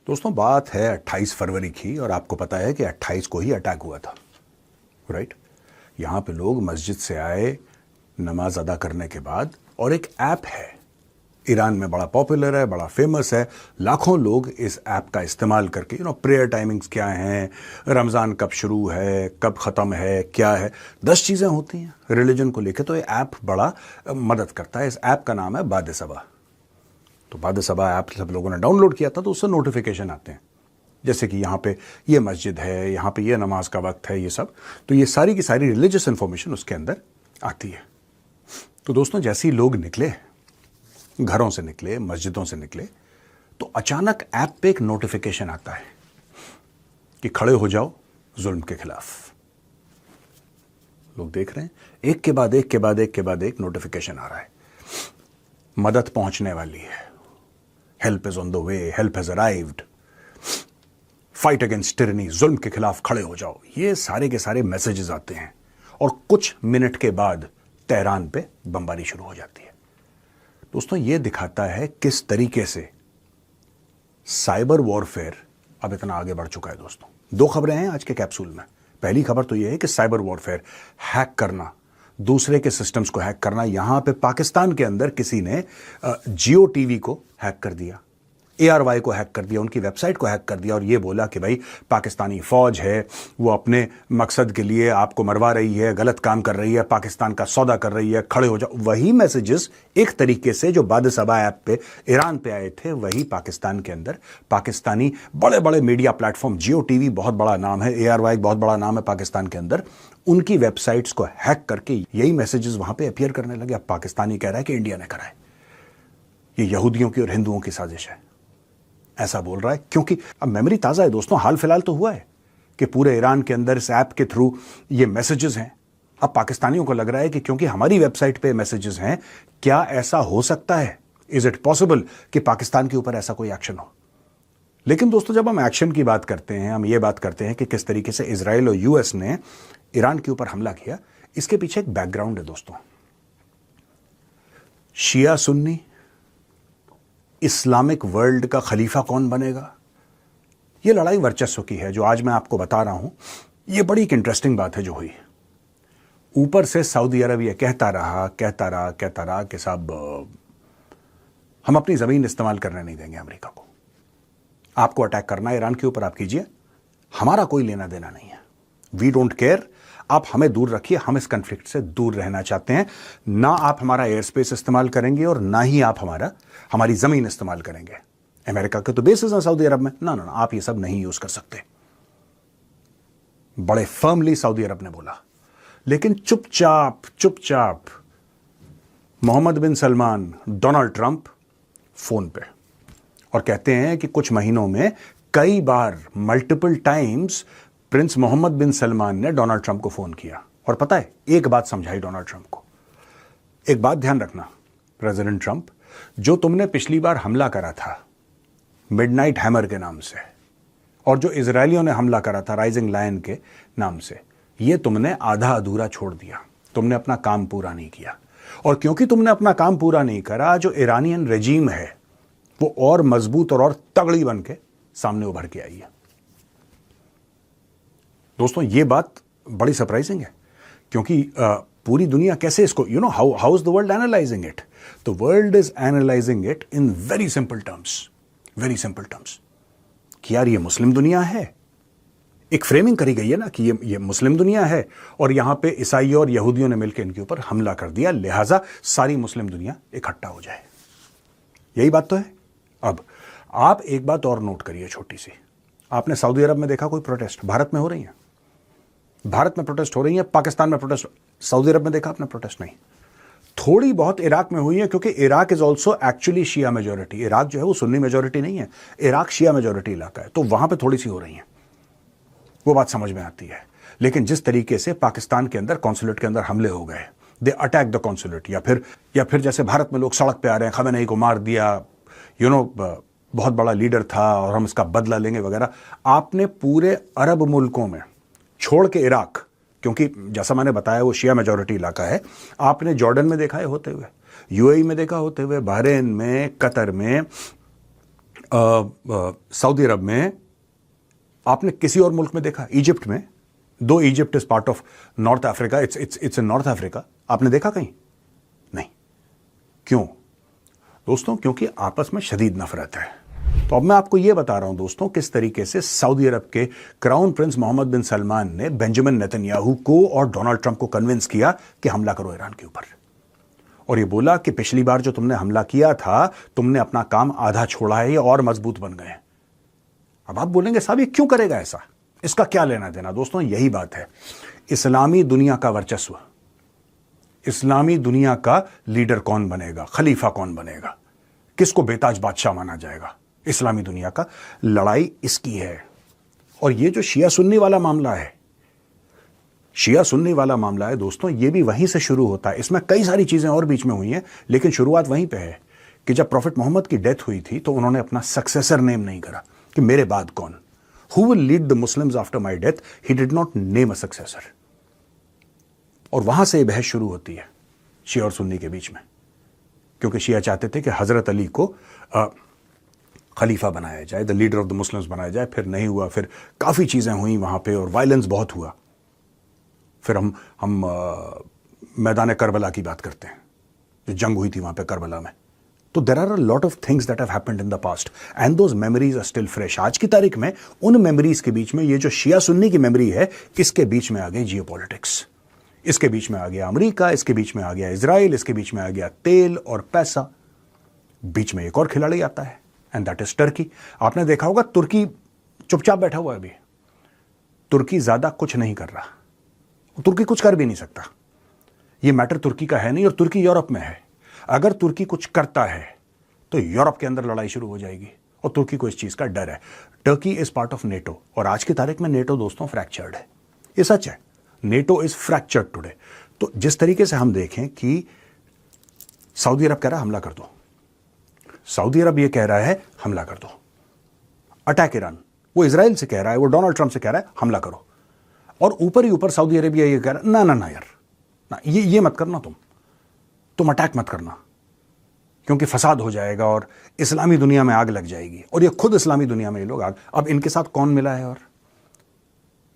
दोस्तों बात है 28 फरवरी की और आपको पता है कि 28 को ही अटैक हुआ था, राइट। यहाँ पे लोग मस्जिद से आए नमाज अदा करने के बाद, और एक ऐप है ईरान में बड़ा पॉपुलर है, बड़ा फेमस है। लाखों लोग इस ऐप का इस्तेमाल करके प्रेयर टाइमिंग्स क्या हैं, रमज़ान कब शुरू है, कब ख़त्म है, क्या है, 10 चीज़ें होती हैं रिलीजन को लेके। तो ये ऐप बड़ा मदद करता है। इस ऐप का नाम है बाद सबा। तो बाद सबा ऐप सब लोगों ने डाउनलोड किया था, तो उससे नोटिफिकेशन आते हैं, जैसे कि यहाँ पे ये मस्जिद है, यहाँ पे ये नमाज का वक्त है, ये सब। तो ये सारी की सारी रिलीजियस इंफॉर्मेशन उसके अंदर आती है। तो दोस्तों जैसे ही लोग निकले, घरों से निकले, मस्जिदों से निकले, तो अचानक ऐप पे एक नोटिफिकेशन आता है कि खड़े हो जाओ जुल्म के खिलाफ। लोग देख रहे हैं, एक के बाद एक के बाद एक के बाद एक नोटिफिकेशन आ रहा है, मदद पहुंचने वाली है, help is on the way, help has arrived, fight against tyranny, जुल्म के खिलाफ खड़े हो जाओ। ये सारे के सारे मैसेजेस आते हैं और कुछ मिनट के बाद तेहरान पे बमबारी शुरू हो जाती है। दोस्तों ये दिखाता है किस तरीके से साइबर वॉरफेयर अब इतना आगे बढ़ चुका है। दोस्तों 2 खबरें हैं आज के कैप्सूल में। पहली खबर तो यह है कि साइबर वॉरफेयर, हैक करना, दूसरे के सिस्टम्स को हैक करना। यहां पे पाकिस्तान के अंदर किसी ने जियो टीवी को हैक कर दिया, ARY को हैक कर दिया, उनकी वेबसाइट को हैक कर दिया और ये बोला कि भाई पाकिस्तानी फौज है, वो अपने मकसद के लिए आपको मरवा रही है, गलत काम कर रही है, पाकिस्तान का सौदा कर रही है, खड़े हो जाओ। वही मैसेजेस एक तरीके से जो बाद सबा ऐप पे ईरान पे आए थे, वही पाकिस्तान के अंदर पाकिस्तानी बड़े बड़े मीडिया प्लेटफॉर्म, जियो टीवी बहुत बड़ा नाम है, ARY बहुत बड़ा नाम है पाकिस्तान के अंदर, उनकी वेबसाइट्स को हैक करके यही मैसेजेस वहां पे अपीयर करने लगे। अब पाकिस्तानी कह रहा है कि इंडिया ने करा है, ये यहूदियों की और हिंदुओं की साजिश है, ऐसा बोल रहा है। क्योंकि अब मेमोरी ताजा है दोस्तों, हाल फिलहाल तो हुआ है कि पूरे ईरान के अंदर इस ऐप के थ्रू ये मैसेजेस हैं। अब पाकिस्तानियों को लग रहा है कि क्योंकि हमारी वेबसाइट पे मैसेजेस हैं, क्या ऐसा हो सकता है, इज इट पॉसिबल कि पाकिस्तान के ऊपर ऐसा कोई एक्शन हो। लेकिन दोस्तों जब हम एक्शन की बात करते हैं, हम ये बात करते हैं कि किस तरीके से इजराइल और US ने ईरान के ऊपर हमला किया, इसके पीछे एक बैकग्राउंड है दोस्तों। शिया सुन्नी, इस्लामिक वर्ल्ड का खलीफा कौन बनेगा, यह लड़ाई वर्चस्व की है जो आज मैं आपको बता रहा हूं। यह बड़ी एक इंटरेस्टिंग बात है जो हुई। ऊपर से सऊदी अरब यह कहता रहा कि साहब हम अपनी जमीन इस्तेमाल करने नहीं देंगे अमेरिका को, आपको अटैक करना है ईरान के ऊपर आप कीजिए, हमारा कोई लेना देना नहीं है, वी डोंट केयर, आप हमें दूर रखिए, हम इस कन्फ्लिक्ट से दूर रहना चाहते हैं, ना आप हमारा एयर स्पेस इस्तेमाल करेंगे और ना ही आप हमारी जमीन इस्तेमाल करेंगे। अमेरिका के तो बेसिस हैं सऊदी अरब में, ना आप ये सब नहीं यूज कर सकते, बड़े फर्मली सऊदी अरब ने बोला। लेकिन चुपचाप मोहम्मद बिन सलमान, डोनाल्ड ट्रंप फोन पे, और कहते हैं कि कुछ महीनों में कई बार, मल्टीपल टाइम्स, प्रिंस मोहम्मद बिन सलमान ने डोनाल्ड ट्रंप को फोन किया और पता है एक बात समझाई डोनाल्ड ट्रंप को, एक बात ध्यान रखना प्रेसिडेंट ट्रंप, जो तुमने पिछली बार हमला करा था मिडनाइट हैमर के नाम से, और जो इजरायलियों ने हमला करा था राइजिंग लायन के नाम से, ये तुमने आधा अधूरा छोड़ दिया, तुमने अपना काम पूरा नहीं किया। और क्योंकि तुमने अपना काम पूरा नहीं करा, जो ईरानियन रेजीम है वो और मजबूत और तगड़ी बन के सामने उभर के आई है। दोस्तों ये बात बड़ी सरप्राइजिंग है, क्योंकि पूरी दुनिया कैसे इसको, how is the world analysing it, the world is analysing it in very simple terms, कि यार ये मुस्लिम दुनिया है। एक फ्रेमिंग करी गई है ना कि ये मुस्लिम दुनिया है और यहां पे ईसाई और यहूदियों ने मिलकर इनके ऊपर हमला कर दिया, लिहाजा सारी मुस्लिम दुनिया इकट्ठा हो जाए, यही बात तो है। अब आप एक बात और नोट करिए छोटी सी, आपने सऊदी अरब में देखा कोई प्रोटेस्ट, भारत में हो रही है, भारत में प्रोटेस्ट हो रही है, पाकिस्तान में प्रोटेस्ट, सऊदी अरब में देखा आपने प्रोटेस्ट नहीं। थोड़ी बहुत इराक में हुई है, क्योंकि Iraq is also actually Shia majority, Iraq जो है वो सुन्नी मेजोरिटी नहीं है, इराक शिया मेजोरिटी इलाका है, तो वहां पे थोड़ी सी हो रही है, वो बात समझ में आती है। लेकिन जिस तरीके से पाकिस्तान के अंदर कॉन्सुलेट के अंदर हमले हो गए, दे अटैक द कॉन्सुलेट, या फिर जैसे भारत में लोग सड़क पे आ रहे हैं, खमेनेई को मार दिया, बहुत बड़ा लीडर था और हम इसका बदला लेंगे वगैरह। आपने पूरे अरब मुल्कों में छोड़ के इराक, क्योंकि जैसा मैंने बताया वो शिया मेजॉरिटी इलाका है, आपने जॉर्डन में देखा है होते हुए, UAE में देखा होते हुए, बहरेन में, कतर में, सऊदी अरब में आपने किसी और मुल्क में देखा? इजिप्ट में, दो Egypt is part of north Africa, it's in north Africa, आपने देखा कहीं? नहीं। क्यों दोस्तों? क्योंकि आपस में शदीद नफरत है। तो अब मैं आपको यह बता रहा हूं दोस्तों किस तरीके से सऊदी अरब के क्राउन प्रिंस मोहम्मद बिन सलमान ने बेंजामिन नेतन्याहू को और डोनाल्ड ट्रंप को कन्विंस किया कि हमला करो ईरान के ऊपर, और ये बोला कि पिछली बार जो तुमने हमला किया था तुमने अपना काम आधा छोड़ा है, ये और मजबूत बन गए। अब आप बोलेंगे साहब ये क्यों करेगा ऐसा, इसका क्या लेना देना? दोस्तों यही बात है, इस्लामी दुनिया का वर्चस्व, इस्लामी दुनिया का लीडर कौन बनेगा, खलीफा कौन बनेगा, किसको बेताज बादशाह माना जाएगा, इस्लामी दुनिया का लड़ाई इसकी है। और ये जो शिया सुन्नी वाला मामला है, शिया सुन्नी वाला मामला है दोस्तों, ये भी वहीं से शुरू होता है। इसमें कई सारी चीजें और बीच में हुई हैं, लेकिन शुरुआत वहीं पे है कि जब प्रॉफिट मोहम्मद की डेथ हुई थी तो उन्होंने अपना सक्सेसर नेम नहीं करा कि मेरे बाद कौन, who will lead the Muslims after my death, he did not name a successor. और वहां से बहस शुरू होती है शिया और सुन्नी के बीच में, क्योंकि शिया चाहते थे कि हजरत अली को खलीफा बनाया जाए, the leader of the Muslims बनाया जाए। फिर नहीं हुआ, फिर काफ़ी चीज़ें हुई वहाँ पे और वायलेंस बहुत हुआ। फिर हम मैदान करबला की बात करते हैं, जो जंग हुई थी वहाँ पे करबला में। तो there are a lot of things that have happened in the past and those memories are still fresh. आज की तारीख में उन मेमोरीज के बीच में ये जो शिया सुन्नी की मेमोरी है, इसके बीच में आ गई जियोपॉलिटिक्स, इसके बीच में आ गया अमेरिका, इसके बीच में आ गया इजराइल, इसके बीच में आ गया तेल और पैसा। बीच में एक और खिलाड़ी आता है एंड दैट इज टर्की। आपने देखा होगा तुर्की चुपचाप बैठा हुआ है अभी, तुर्की ज्यादा कुछ नहीं कर रहा, तुर्की कुछ कर भी नहीं सकता। ये मैटर तुर्की का है नहीं, और तुर्की यूरोप में है। अगर तुर्की कुछ करता है तो यूरोप के अंदर लड़ाई शुरू हो जाएगी, और तुर्की को इस चीज का डर है। Turkey is part of NATO, और आज की तारीख में नेटो दोस्तों फ्रैक्चर्ड है, ये सच है। NATO is fractured today. तो जिस तरीके से हम देखें कि सऊदी अरब कह रहा है हमला कर दो, सऊदी अरब ये कह रहा है हमला कर दो, अटैक ईरान, वो इजराइल से कह रहा है, वो डोनाल्ड ट्रंप से कह रहा है हमला करो, और ऊपर ही ऊपर सऊदी अरेबिया ये कह रहा है ना ना ना यार ना, ये मत करना, तुम अटैक मत करना, क्योंकि फसाद हो जाएगा और इस्लामी दुनिया में आग लग जाएगी। और ये खुद इस्लामी दुनिया में ये लोग आग, अब इनके साथ कौन मिला है? और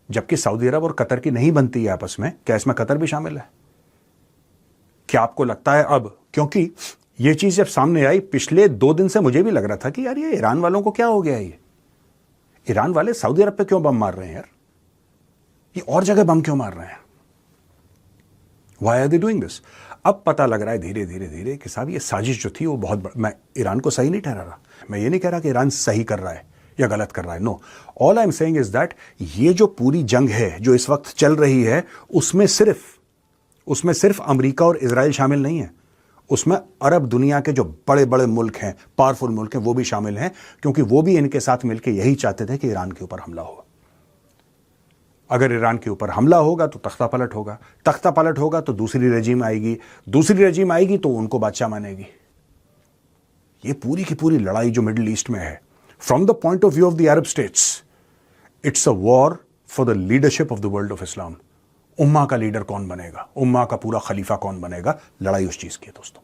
जबकि सऊदी अरब और कतर की नहीं बनती है आपस में, क्या इसमें कतर भी शामिल है? क्या आपको लगता है अब, क्योंकि ये चीज जब सामने आई पिछले 2 दिन से, मुझे भी लग रहा था कि यार ये ईरान वालों को क्या हो गया है, ये ईरान वाले सऊदी अरब पे क्यों बम मार रहे हैं यार, ये और जगह बम क्यों मार रहे हैं, why are they doing this? अब पता लग रहा है धीरे धीरे धीरे कि साहब ये साजिश जो थी वो बहुत मैं ईरान को सही नहीं ठहरा रहा, मैं ये नहीं कह रहा कि ईरान सही कर रहा है या गलत कर रहा है, no, all I am saying is that ये जो पूरी जंग है जो इस वक्त चल रही है, उसमें सिर्फ अमेरिका और इजराइल शामिल नहीं है, उसमें अरब दुनिया के जो बड़े बड़े मुल्क हैं, पावरफुल मुल्क हैं, वो भी शामिल हैं, क्योंकि वो भी इनके साथ मिलकर यही चाहते थे कि ईरान के ऊपर हमला हो। अगर ईरान के ऊपर हमला होगा तो तख्ता पलट होगा, तख्ता पलट होगा तो दूसरी रजीम आएगी, दूसरी रजीम आएगी तो उनको बादशाह मानेगी। ये पूरी की पूरी लड़ाई जो मिडिल ईस्ट में है, from the point of view of the Arab states, it's a war for the leadership of the world of Islam. उम्मा का लीडर कौन बनेगा, उम्मा का पूरा खलीफा कौन बनेगा, लड़ाई उस चीज की है दोस्तों।